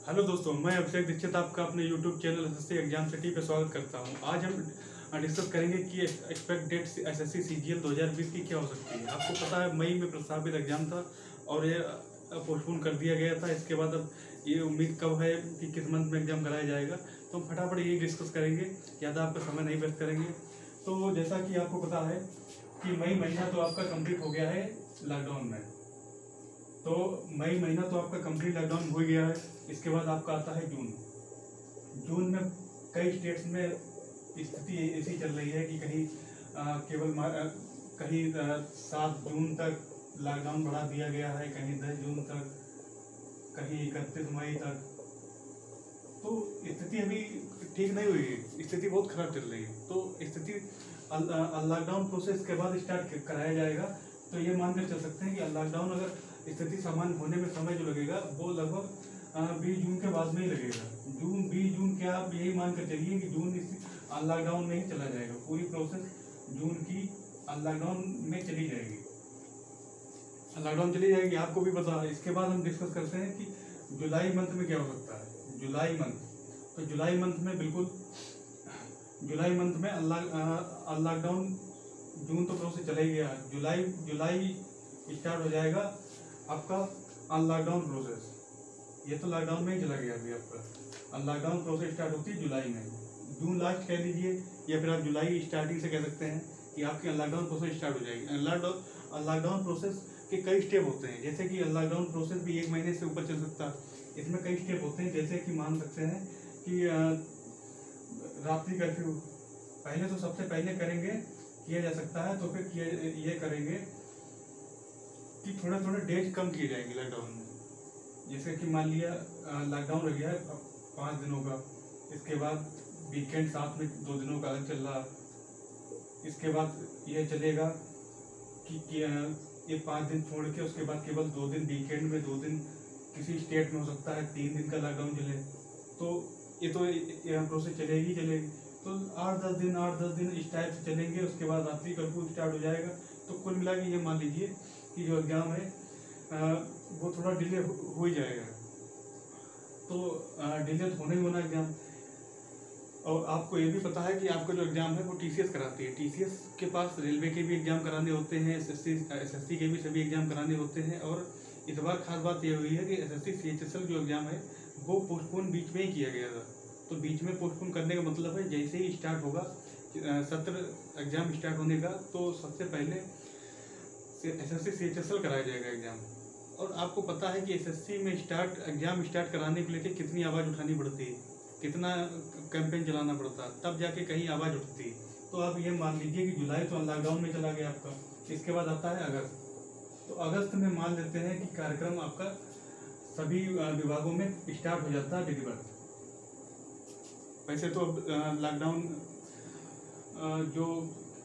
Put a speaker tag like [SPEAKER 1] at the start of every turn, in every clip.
[SPEAKER 1] Hello दोस्तों, मैं अभिषेक दीक्षित आपका अपने YouTube channel SSC exam city पे स्वागत करता हूं। आज हम डिस्कस करेंगे कि एक्सपेक्ट डेट एसएससी सीजीएल 2020 की क्या हो सकती है। आपको पता है मई में प्रस्तावित एग्जाम था और ये पोस्टपोन कर दिया गया था। इसके बाद अब ये उम्मीद कब है कि किस मंथ में एग्जाम कराया जाएगा, तो हम फटाफट यही डिस्कस करेंगे, ज़्यादा आपका समय नहीं वेस्ट करेंगे। तो जैसा कि आपको पता है कि मई महीना तो आपका कंप्लीट हो गया है लॉकडाउन में, तो मई महीना तो आपका कंप्लीट लॉकडाउन हो गया है। इसके बाद आपका आता है जून। जून में कई स्टेट्स में स्थिति ऐसी चल रही है कि कहीं कहीं 7 जून तक लॉकडाउन बढ़ा दिया गया है, कहीं 10 जून तक, कहीं 31 मई तक। तो स्थिति अभी ठीक नहीं हुई है, स्थिति बहुत खराब चल रही है। तो स्थिति लॉकडाउन प्रोसेस के बाद स्टार्ट कराया जाएगा। तो ये मानकर चल सकते हैं कि लॉकडाउन अगर स्थिति सामान्य होने में समय जो लगेगा वो लगभग 20 जून के बाद में ही लगेगा। 20 जून के आप यही मानकर चलिए कि जून इस लॉकडाउन में ही चला जाएगा। पूरी प्रोसेस जून की लॉकडाउन में चली जाएगी, लॉकडाउन चली जाएगी, आपको भी पता है। इसके बाद हम डिस्कस करते हैं कि जुलाई मंथ में क्या हो सकता है। जुलाई मंथ, तो जुलाई मंथ में बिल्कुल जुलाई मंथ में लॉकडाउन, जून तो प्रोसेस चला ही गया, जुलाई स्टार्ट हो जाएगा आपका लॉकडाउन प्रोसेस। ये तो लॉकडाउन में ही चला गया अभी आपका। लॉकडाउन प्रोसेस स्टार्ट होती है जुलाई में, जून लास्ट कह लीजिए, या फिर आप जुलाई स्टार्टिंग से कह सकते हैं कि आपकी लॉकडाउन प्रोसेस स्टार्ट हो जाएगी। लॉकडाउन प्रोसेस के कई स्टेप होते हैं, जैसे कि लॉकडाउन प्रोसेस भी 1 महीने से ऊपर चल सकता है। इसमें कई स्टेप होते हैं, जैसे कि मान सकते हैं कि रात्रि कर्फ्यू पहले, तो सबसे पहले करेंगे, किया जा सकता है। तो फिर ये करेंगे कि थोड़े थोड़े डेज कम किए जाएंगे लॉकडाउन में। जैसे कि मान लिया लॉकडाउन रह गया है 5 दिनों का, इसके बाद वीकेंड साथ में 2 दिनों का अलग चल रहा। इसके बाद ये चलेगा कि ये 5 दिन छोड़ के उसके बाद केवल 2 दिन वीकेंड में, 2 दिन किसी स्टेट में हो सकता है 3 दिन का लॉकडाउन चले। तो ये तो प्रोसेस चलेगी। तो 8-10 दिन इस टाइप से चलेंगे। उसके बाद रात्रि कर्फ्यू स्टार्ट हो जाएगा। तो कुल मिला के ये मान लीजिए कि जो एग्जाम है वो थोड़ा डिले हो ही जाएगा। तो डिले तो होना ही होना एग्जाम। और आपको ये भी पता है कि आपका जो एग्जाम है वो टीसीएस कराती है। टीसीएस के पास रेलवे के भी एग्जाम कराने होते हैं, एसएससी के भी सभी एग्जाम कराने होते हैं। और इस बार खास बात ये हुई है कि एसएससी सीएचएसएल जो एग्जाम है वो पोस्टपोन बीच में ही किया गया था। तो बीच में पोस्टपोन करने का मतलब है जैसे ही स्टार्ट होगा सत्र एग्जाम स्टार्ट होने का, तो सबसे पहले एसएससी सीएचएसएल कराया जाएगा एग्जाम। और आपको पता है कि एसएससी में एग्जाम स्टार्ट कराने के लिए कितनी आवाज़ उठानी पड़ती है, कितना कैंपेन चलाना पड़ता है, तब जाके कहीं आवाज़ उठती है। तो आप ये मान लीजिए कि जुलाई तो लॉकडाउन में चला गया आपका। इसके बाद आता है अगस्त। तो अगस्त में मान लेते हैं कि कार्यक्रम आपका सभी विभागों में स्टार्ट हो जाता है विधिवत। वैसे तो लॉकडाउन जो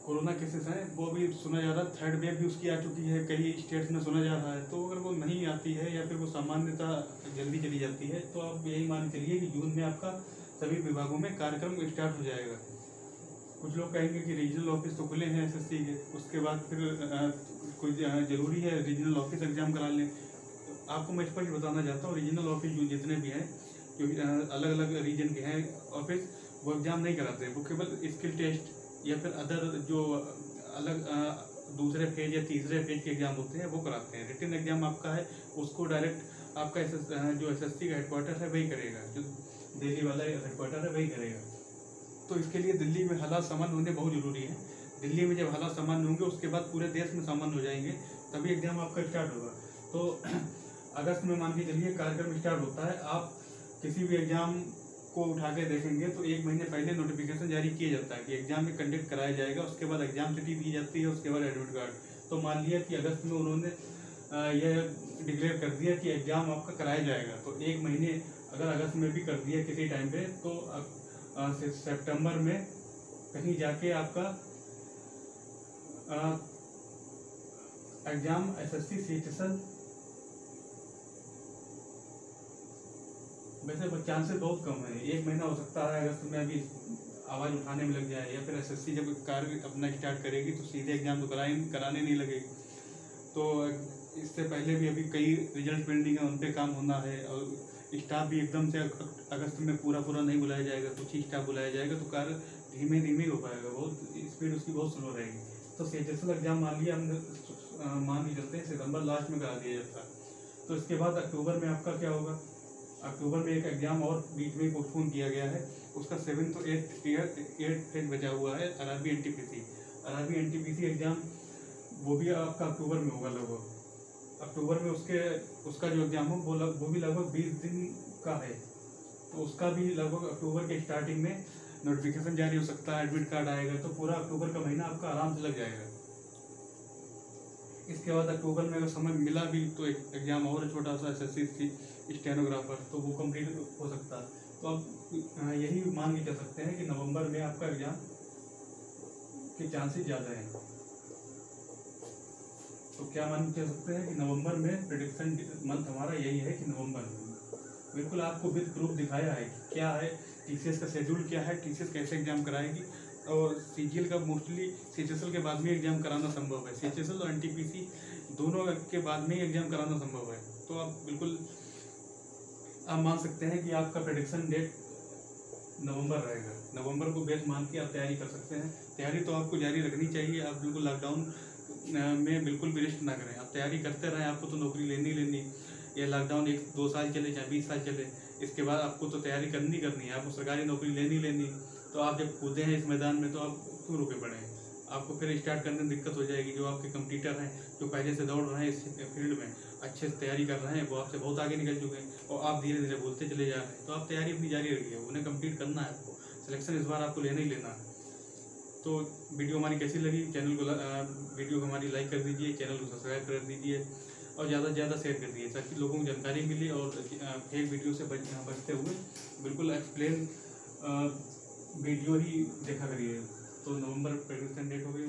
[SPEAKER 1] कोरोना केसेस हैं वो भी सुना जा रहा है, 3rd वेव भी उसकी आ चुकी है, कई स्टेट्स में सुना जा रहा है। तो अगर वो नहीं आती है या फिर वो सामान्यता जल्दी चली जाती है, तो आप यही मान चलिए कि जून में आपका सभी विभागों में कार्यक्रम स्टार्ट हो जाएगा। कुछ लोग कहेंगे कि रीजनल ऑफिस तो खुले हैं एसएससी के, उसके बाद फिर कोई ज़रूरी है रीजनल ऑफिस एग्जाम करा लें। आपको मैं स्पष्ट बताना चाहता हूँ, रीजनल ऑफिस जो जितने भी हैं, जो अलग अलग रीजन के हैं ऑफिस, वो एग्ज़ाम नहीं कराते हैं। वो केवल स्किल टेस्ट या फिर अदर जो अलग दूसरे फेज या तीसरे फेज के एग्ज़ाम होते हैं वो कराते हैं। रिटन एग्ज़ाम आपका है उसको डायरेक्ट आपका जो एसएससी का हेडक्वार्टर है वही करेगा, जो दिल्ली वाला हेडक्वार्टर है वही करेगा। तो इसके लिए दिल्ली में हालात सामान्य होने बहुत ज़रूरी है। दिल्ली में जब हालात सामान्य होंगे उसके बाद पूरे देश में सामान्य हो जाएंगे, तभी एग्ज़ाम आपका स्टार्ट होगा। तो अगस्त में मान के चलिए कार्यक्रम स्टार्ट होता है। आप किसी भी एग्ज़ाम को उठा के देखेंगे तो 1 महीने पहले नोटिफिकेशन जारी किया जाता है कि एग्जाम में कंडक्ट कराया जाएगा। उसके बाद एग्जाम सिटी दी जाती है, उसके बाद एडमिट कार्ड। तो मान लिया कि अगस्त में उन्होंने यह डिक्लेयर कर दिया कि एग्जाम आपका कराया जाएगा, तो 1 महीने अगर अगस्त में भी कर दिया किसी टाइम पे, तो सितंबर में कहीं जाके आपका एग्जाम एसएससी सीएचएसएल, वैसे चांसेस बहुत कम है, 1 महीना हो सकता है अगस्त में अभी आवाज़ उठाने में लग जाए, या फिर एसएससी जब कार्य अपना स्टार्ट करेगी तो सीधे एग्जाम तो कराने नहीं लगेगी। तो इससे पहले भी अभी कई रिजल्ट पेंडिंग है, उन पे काम होना है। और स्टाफ भी एकदम से अगस्त में पूरा नहीं बुलाया जाएगा, कुछ ही स्टाफ बुलाया जाएगा, तो कार्य धीमे धीमे हो पाएगा, बहुत स्पीड उसकी बहुत स्लो रहेगी। तो CHSL एग्जाम मान लिया हम, मान के चलते हैं सितंबर लास्ट में करा दिया जाता है, तो इसके बाद अक्टूबर में आपका क्या होगा? अक्टूबर में एक एग्जाम और बीच में पोस्टपोन किया गया है, उसका 7 तो 8 फेज बचा हुआ है, RRB NTPC एग्जाम, वो भी आपका अक्टूबर में होगा लगभग। अक्टूबर में उसका जो एग्जाम हो वो भी लगभग 20 दिन का है, तो उसका भी लगभग अक्टूबर के स्टार्टिंग में नोटिफिकेशन जारी हो सकता है, एडमिट कार्ड आएगा, तो पूरा अक्टूबर का महीना आपका आराम से लग जाएगा। इसके बाद अक्टूबर में अगर समय मिला भी तो एक एग्जाम और छोटा सा SSC स्टेनोग्राफर, तो वो कंप्लीट हो सकता है। तो अब यही मान के चल सकते हैं कि नवंबर में आपका एग्जाम के चांसेस ज़्यादा हैं। तो क्या मान के चल सकते हैं कि नवंबर में प्रेडिक्शन मंथ हमारा यही है कि नवंबर में। बिल्कुल आपको विद प्रूफ दिखाया है कि क्या है TCS का शेड्यूल, क्या है TCS कैसे एग्जाम कराएगी, और CGL का मोस्टली CHSL के बाद में एग्जाम कराना संभव है। CHSL और NTPC दोनों के बाद में ही एग्जाम कराना संभव है। तो आप बिल्कुल आप मान सकते हैं कि आपका प्रेडिक्शन डेट नवंबर रहेगा। नवंबर को बेस मान के आप तैयारी कर सकते हैं। तैयारी तो आपको जारी रखनी चाहिए, आप बिल्कुल लॉकडाउन में बिल्कुल भी रेस्ट ना करें, आप तैयारी करते रहें। आपको तो नौकरी लेनी ये लॉकडाउन 1-2 साल चले चाहे 20 साल चले, इसके बाद आपको तो तैयारी करनी है, आपको सरकारी नौकरी लेनी। तो आप जब कूदे हैं इस मैदान में, तो आप क्यों रुके पड़े हैं? आपको फिर स्टार्ट करने में दिक्कत हो जाएगी। जो आपके कंपटीटर हैं, जो पहले से दौड़ रहे हैं इस फील्ड में, अच्छे से तैयारी कर रहे हैं, वो आपसे बहुत आगे निकल चुके हैं और आप धीरे धीरे बोलते चले जा रहे हैं। तो आप तैयारी अपनी जारी रखिए, उन्हें कंप्लीट करना है, आपको सिलेक्शन इस बार आपको लेना ही लेना है। तो वीडियो हमारी कैसी लगी? वीडियो को हमारी लाइक कर दीजिए, चैनल को सब्सक्राइब कर दीजिए और ज़्यादा से ज़्यादा शेयर कर दीजिए, ताकि लोगों को जानकारी मिले और फेक वीडियो से बचते हुए बिल्कुल एक्सप्लेन वीडियो ही देखा करिए। तो नवंबर प्रेडिक्शन डेट हो गई।